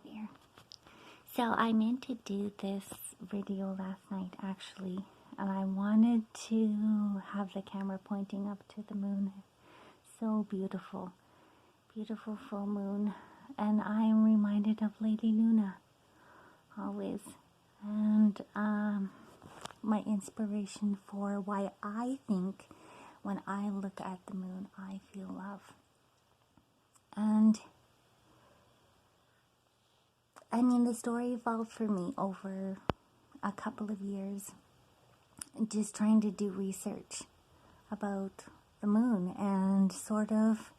Hi there. So I meant to do this video last night actually, and I wanted to have the camera pointing up to the moon. So beautiful, beautiful full moon. And I am reminded of Lady Luna, always. And my inspiration for why I think when I look at the moon, I feel love. And I mean, the story evolved for me over a couple of years, just trying to do research about the moon and sort of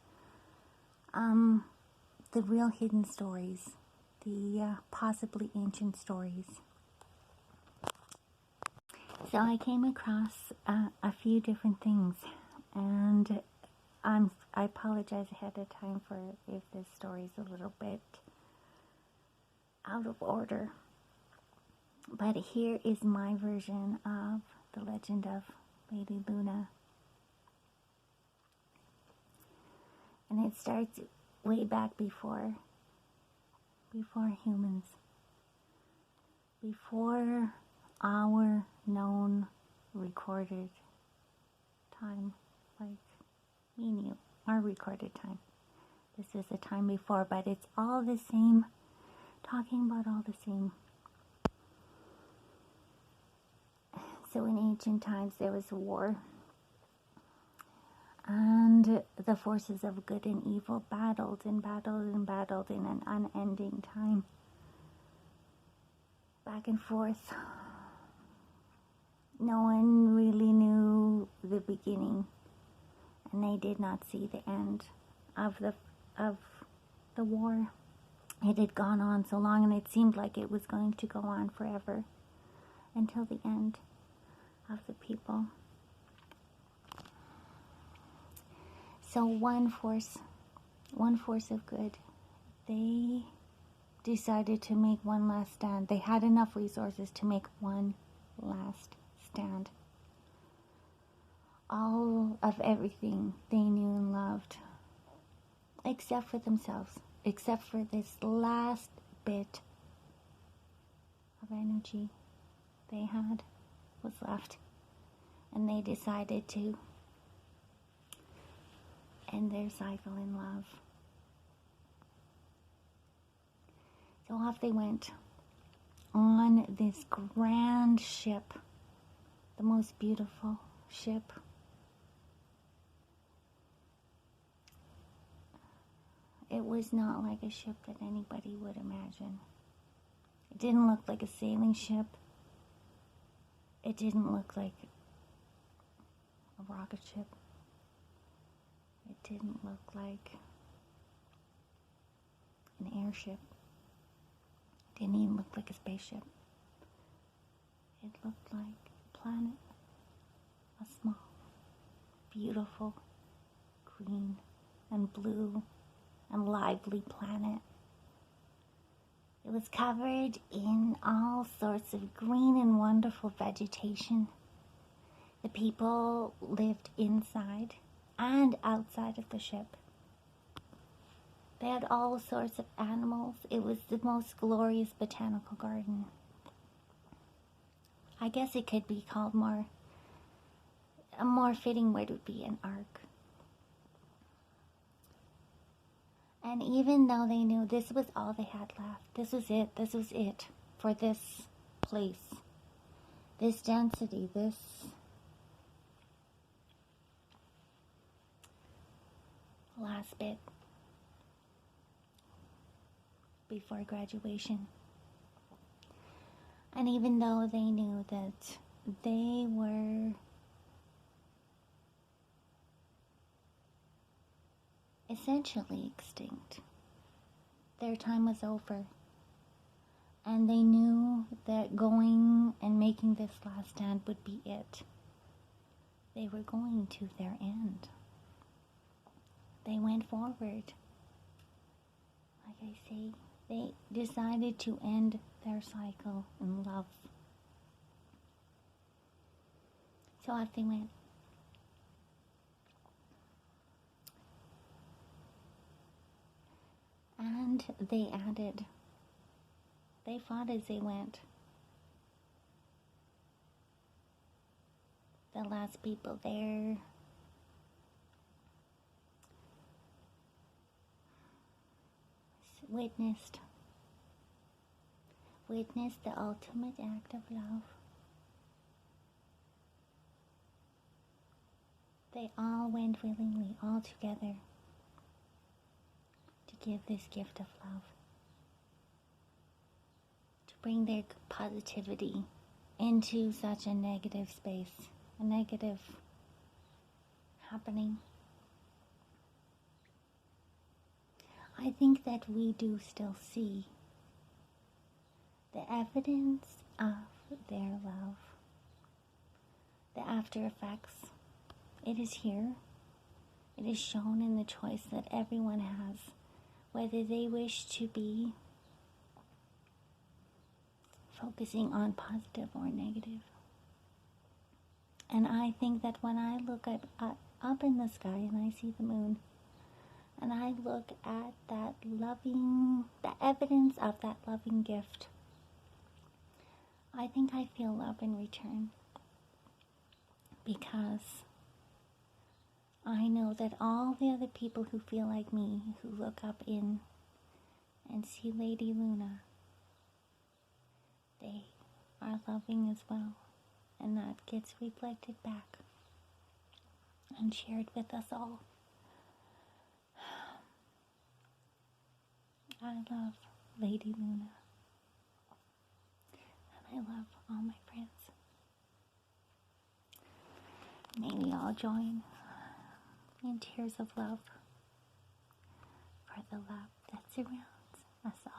the real hidden stories, the possibly ancient stories. So I came across a few different things, and I apologize ahead of time for if this story is a little bit out of order. But here is my version of the legend of Lady Luna. And it starts way back before humans. Before our known recorded time, like me and you, our recorded time. This is a time before, but it's all the same, talking about all the same. So in ancient times there was a war, and the forces of good and evil battled and battled and battled in an unending time. Back and forth. No one really knew the beginning, and they did not see the end of the war. It had gone on so long, and it seemed like it was going to go on forever until the end of the people. So one force of good, they decided to make one last stand. They had enough resources to make one last stand. All of everything they knew and loved, except for themselves, except for this last bit of energy they had was left. And they decided to end their cycle in love. So off they went on this grand ship, the most beautiful ship. It was not like a ship that anybody would imagine. It didn't look like a sailing ship. It didn't look like a rocket ship. It didn't look like an airship. It didn't even look like a spaceship. It looked like a planet. A small, beautiful, green and blue and lively planet. It was covered in all sorts of green and wonderful vegetation. The people lived inside and outside of the ship. They had all sorts of animals. It was the most glorious botanical garden. I guess it could be called a more fitting word would be an ark. And even though they knew this was all they had left, this was it for this place, this density, this last bit before graduation. And even though they knew that they were essentially extinct, their time was over, and they knew that going and making this last stand would be it. They were going to their end. They went forward. Like I say, they decided to end their cycle in love. So off they went. And they added They fought as they went. The last people there witnessed the ultimate act of love. They all went willingly, all together, to give this gift of love, to bring their positivity into such a negative space, a negative happening. I think that we do still see the evidence of their love, the after effects. It is here. It is shown in the choice that everyone has, whether they wish to be focusing on positive or negative. And I think that when I look up in the sky and I see the moon, and I look at that loving, the evidence of that loving gift, I think I feel love in return, because I know that all the other people who feel like me, who look up in and see Lady Luna, they are loving as well, and that gets reflected back and shared with us all. I love Lady Luna, and I love all my friends. May we all join in tears of love for the love that surrounds us all.